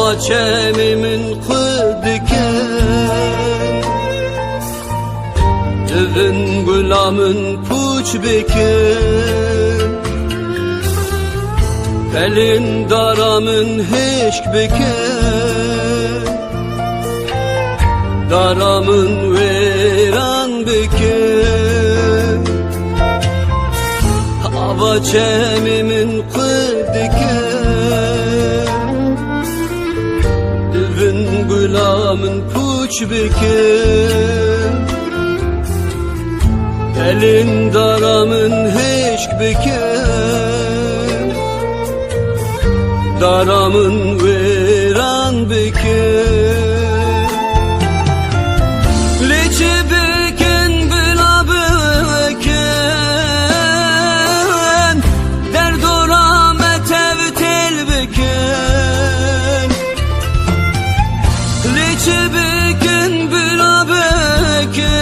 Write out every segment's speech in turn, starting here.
Hava çemimin kıdiken Dövün gulamın puç bikin Pelin daramın heşk bikin Daramın veran bikin Hava çemimin kıdiken Dövün gulamın puç bikin Elin daramın heşk bikin Daramın veran bikin Liçi bikin bila bikin Derdora metevtel bikin Liçi bikin bila bikin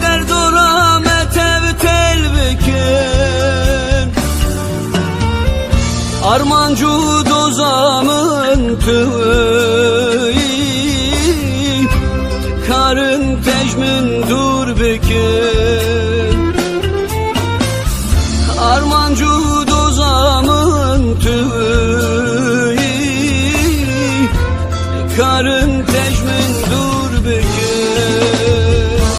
Derdora metevtel bikin Armancu dozamın tüy Karın tecmin dur bikin